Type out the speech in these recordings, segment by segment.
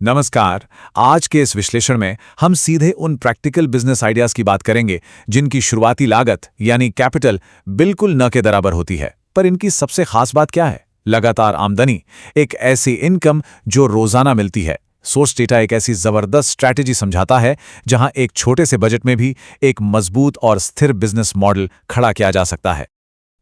नमस्कार। आज के इस विश्लेषण में हम सीधे उन प्रैक्टिकल बिजनेस आइडियाज की बात करेंगे जिनकी शुरुआती लागत यानी कैपिटल बिल्कुल न के बराबर होती है। पर इनकी सबसे खास बात क्या है? लगातार आमदनी, एक ऐसी इनकम जो रोजाना मिलती है। सोर्स डेटा एक ऐसी जबरदस्त स्ट्रैटेजी समझाता है जहां एक छोटे से बजट में भी एक मजबूत और स्थिर बिजनेस मॉडल खड़ा किया जा सकता है।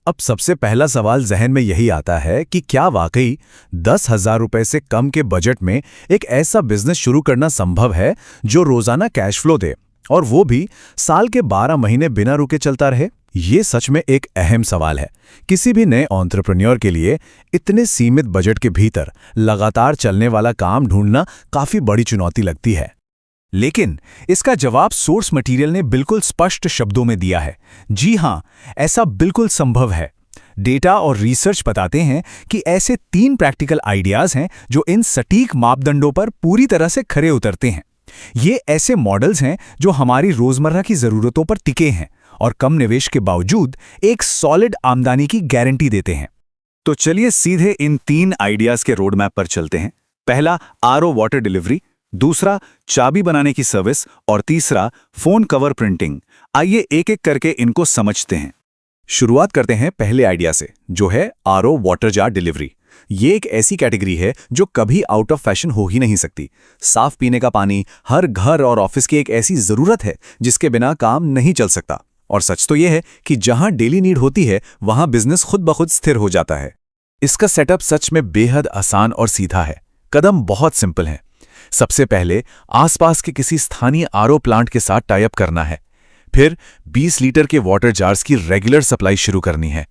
अब सबसे पहला सवाल जहन में यही आता है कि क्या वाकई 10,000 रुपए से कम के बजट में एक ऐसा बिजनेस शुरू करना संभव है जो रोजाना कैश फ्लो दे, और वो भी साल के 12 महीने बिना रुके चलता रहे? ये सच में एक अहम सवाल है। किसी भी नए एंटरप्रेन्योर के लिए इतने सीमित बजट के भीतर लगातार चलने वाला काम ढूंढना काफी बड़ी चुनौती लगती है। लेकिन इसका जवाब सोर्स मटेरियल ने बिल्कुल स्पष्ट शब्दों में दिया है। जी हां, ऐसा बिल्कुल संभव है। डेटा और रिसर्च बताते हैं कि ऐसे 3 प्रैक्टिकल आइडियाज हैं जो इन सटीक मापदंडों पर पूरी तरह से खरे उतरते हैं। ये ऐसे मॉडल्स हैं जो हमारी रोजमर्रा की जरूरतों पर टिके हैं और कम निवेश के बावजूद एक सॉलिड आमदनी की गारंटी देते हैं। तो चलिए सीधे इन 3 आइडियाज के रोड मैप पर चलते हैं। पहला, आरओ वाटर डिलीवरी, दूसरा चाबी बनाने की सर्विस और तीसरा फोन कवर प्रिंटिंग। आइए एक एक करके इनको समझते हैं। शुरुआत करते हैं पहले आइडिया से, जो है आरओ वाटर जार डिलीवरी। ये एक ऐसी कैटेगरी है जो कभी आउट ऑफ फैशन हो ही नहीं सकती। साफ पीने का पानी हर घर और ऑफिस की एक ऐसी जरूरत है जिसके बिना काम नहीं चल सकता। और सच तो यह है कि जहां डेली नीड होती है वहां बिजनेस खुद ब खुद स्थिर हो जाता है। इसका सेटअप सच में बेहद आसान और सीधा है। कदम बहुत सिंपल हैं। सबसे पहले आसपास के किसी स्थानीय आरओ प्लांट के साथ टाई अप करना है। फिर 20 लीटर के वाटर जार्स की रेगुलर सप्लाई शुरू करनी है।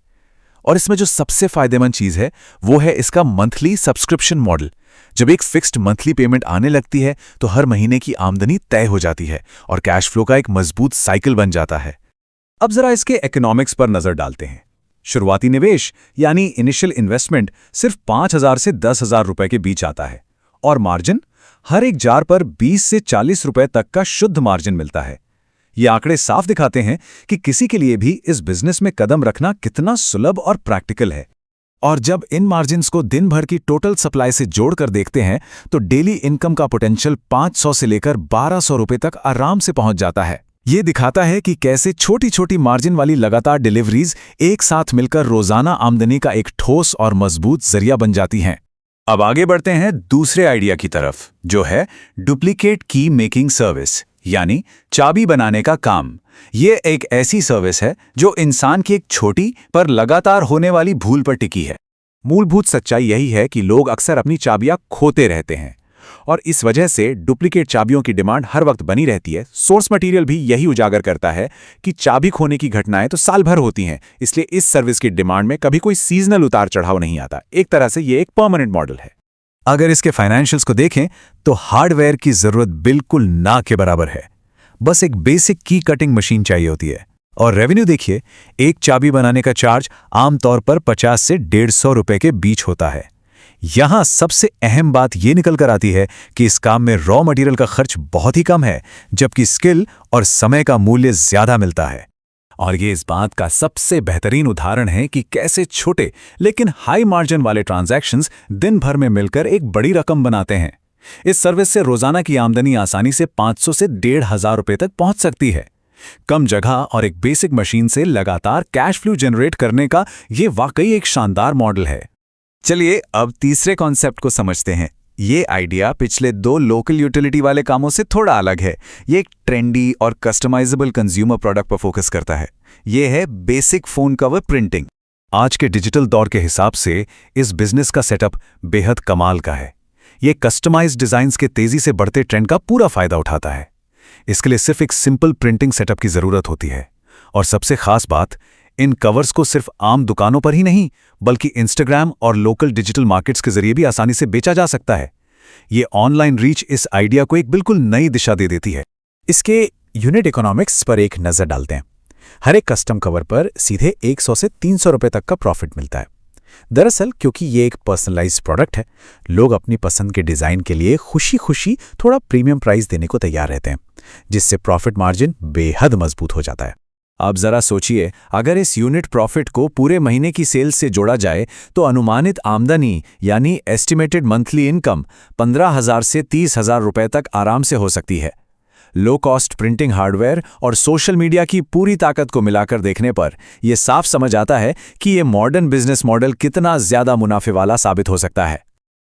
और इसमें जो सबसे फायदेमंद चीज है वो है इसका मंथली सब्सक्रिप्शन मॉडल। जब एक फिक्स्ड मंथली पेमेंट आने लगती है तो हर महीने की आमदनी तय हो जाती है और कैश फ्लो का एक मजबूत साइकिल बन जाता है। अब जरा इसके इकोनॉमिक्स पर नजर डालते हैं। शुरुआती निवेश यानी इनिशियल इन्वेस्टमेंट सिर्फ 5,000 से 10,000 रुपए के बीच आता है, और मार्जिन हर एक जार पर 20 से 40 रुपए तक का शुद्ध मार्जिन मिलता है। ये आंकड़े साफ दिखाते हैं कि किसी के लिए भी इस बिजनेस में कदम रखना कितना सुलभ और प्रैक्टिकल है। और जब इन मार्जिन्स को दिन भर की टोटल सप्लाई से जोड़कर देखते हैं तो डेली इनकम का पोटेंशियल 500 से लेकर 1200 रुपए तक आराम से पहुंच जाता है। ये दिखाता है कि कैसे छोटी छोटी मार्जिन वाली लगातार डिलीवरीज एक साथ मिलकर रोजाना आमदनी का एक ठोस और मजबूत जरिया बन जाती हैं। अब आगे बढ़ते हैं दूसरे आइडिया की तरफ, जो है डुप्लीकेट की मेकिंग सर्विस यानी चाबी बनाने का काम। ये एक ऐसी सर्विस है जो इंसान की एक छोटी पर लगातार होने वाली भूल पर टिकी है। मूलभूत सच्चाई यही है कि लोग अक्सर अपनी चाबियां खोते रहते हैं और इस वजह से डुप्लीकेट चाबियों की डिमांड हर वक्त बनी रहती है। सोर्स मटेरियल भी यही उजागर करता है कि चाबी खोने की घटनाएं तो साल भर होती हैं, इसलिए इस सर्विस की डिमांड में कभी कोई सीजनल उतार चढ़ाव नहीं आता। एक तरह से ये एक परमानेंट मॉडल है। अगर इसके फाइनेंशियल्स को देखें तो हार्डवेयर की जरूरत बिल्कुल ना के बराबर है। बस एक बेसिक की कटिंग मशीन चाहिए होती है। और रेवेन्यू देखिए, एक चाबी बनाने का चार्ज आमतौर पर 50 से 150 रुपए के बीच होता है। यहां सबसे अहम बात यह निकल कर आती है कि इस काम में रॉ मटेरियल का खर्च बहुत ही कम है, जबकि स्किल और समय का मूल्य ज्यादा मिलता है। और ये इस बात का सबसे बेहतरीन उदाहरण है कि कैसे छोटे लेकिन हाई मार्जिन वाले ट्रांजैक्शंस दिन भर में मिलकर एक बड़ी रकम बनाते हैं। इस सर्विस से रोजाना की आमदनी आसानी से 500 से 1,500 रुपए तक पहुंच सकती है। कम जगह और एक बेसिक मशीन से लगातार कैश फ्लो जनरेट करने का ये वाकई एक शानदार मॉडल है। चलिए अब तीसरे कॉन्सेप्ट को समझते हैं। ये आइडिया पिछले 2 लोकल यूटिलिटी वाले कामों से थोड़ा अलग है। ये एक ट्रेंडी और कस्टमाइजेबल कंज्यूमर प्रोडक्ट पर फोकस करता है। ये है बेसिक फोन कवर प्रिंटिंग। आज के डिजिटल दौर के हिसाब से इस बिजनेस का सेटअप बेहद कमाल का है। ये कस्टमाइज्ड डिजाइन्स के तेजी से बढ़ते ट्रेंड का पूरा फायदा उठाता है। इसके लिए सिर्फ एक सिंपल प्रिंटिंग सेटअप की जरूरत होती है। और सबसे खास बात, इन कवर्स को सिर्फ आम दुकानों पर ही नहीं बल्कि इंस्टाग्राम और लोकल डिजिटल मार्केट्स के जरिए भी आसानी से बेचा जा सकता है। ये ऑनलाइन रीच इस आइडिया को एक बिल्कुल नई दिशा दे देती है। इसके यूनिट इकोनॉमिक्स पर एक नजर डालते हैं। हर एक कस्टम कवर पर सीधे 100 से 300 रुपए तक का प्रॉफिट मिलता है। दरअसल क्योंकि ये एक पर्सनलाइज्ड प्रोडक्ट है, लोग अपनी पसंद के डिजाइन के लिए खुशी खुशी थोड़ा प्रीमियम प्राइस देने को तैयार रहते हैं, जिससे प्रॉफिट मार्जिन बेहद मजबूत हो जाता है। अब जरा सोचिए, अगर इस यूनिट प्रॉफिट को पूरे महीने की सेल्स से जोड़ा जाए तो अनुमानित आमदनी यानी एस्टिमेटेड मंथली इनकम 15,000 से 30,000 रुपए तक आराम से हो सकती है। लो कॉस्ट प्रिंटिंग हार्डवेयर और सोशल मीडिया की पूरी ताकत को मिलाकर देखने पर यह साफ समझ आता है कि ये मॉडर्न बिजनेस मॉडल कितना ज्यादा मुनाफे वाला साबित हो सकता है।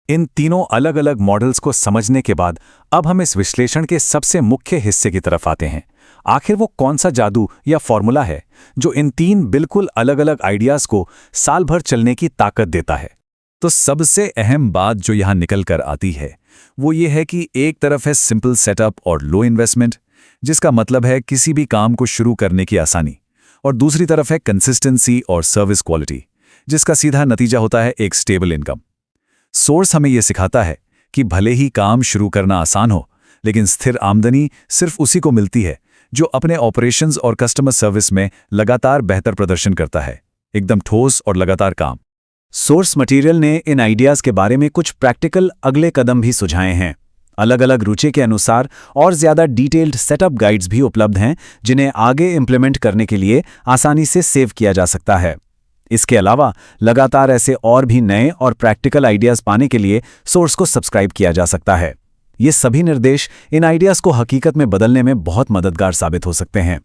इन तीनों अलग अलग मॉडल्स को समझने के बाद अब हम इस विश्लेषण के सबसे मुख्य हिस्से की तरफ आते हैं। आखिर वो कौन सा जादू या फॉर्मूला है जो इन तीन बिल्कुल अलग अलग आइडियाज को साल भर चलने की ताकत देता है? तो सबसे अहम बात जो यहां निकल कर आती है वो ये है कि एक तरफ है सिंपल सेटअप और लो इन्वेस्टमेंट, जिसका मतलब है किसी भी काम को शुरू करने की आसानी, और दूसरी तरफ है कंसिस्टेंसी और सर्विस क्वालिटी, जिसका सीधा नतीजा होता है एक स्टेबल इनकम। सोर्स हमें यह सिखाता है कि भले ही काम शुरू करना आसान हो, लेकिन स्थिर आमदनी सिर्फ उसी को मिलती है जो अपने ऑपरेशंस और कस्टमर सर्विस में लगातार बेहतर प्रदर्शन करता है। एकदम ठोस और लगातार काम। सोर्स मटेरियल ने इन आइडियाज के बारे में कुछ प्रैक्टिकल अगले कदम भी सुझाए हैं। अलग अलग रुचि के अनुसार और ज्यादा डिटेल्ड सेटअप गाइड्स भी उपलब्ध हैं, जिन्हें आगे इंप्लीमेंट करने के लिए आसानी से सेव किया जा सकता है। इसके अलावा लगातार ऐसे और भी नए और प्रैक्टिकल आइडियाज पाने के लिए सोर्स को सब्सक्राइब किया जा सकता है। ये सभी निर्देश इन आइडियाज को हकीकत में बदलने में बहुत मददगार साबित हो सकते हैं।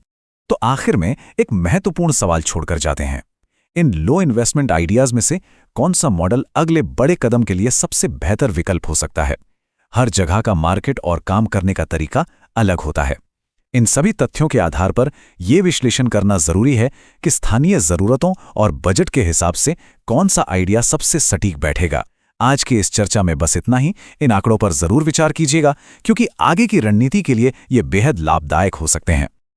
तो आखिर में एक महत्वपूर्ण सवाल छोड़कर जाते हैं। इन लो इन्वेस्टमेंट आइडियाज में से कौन सा मॉडल अगले बड़े कदम के लिए सबसे बेहतर विकल्प हो सकता है? हर जगह का मार्केट और काम करने का तरीका अलग होता है। इन सभी तथ्यों के आधार पर यह विश्लेषण करना जरूरी है कि स्थानीय जरूरतों और बजट के हिसाब से कौन सा आइडिया सबसे सटीक बैठेगा। आज की इस चर्चा में बस इतना ही। इन आंकड़ों पर जरूर विचार कीजिएगा, क्योंकि आगे की रणनीति के लिए ये बेहद लाभदायक हो सकते हैं।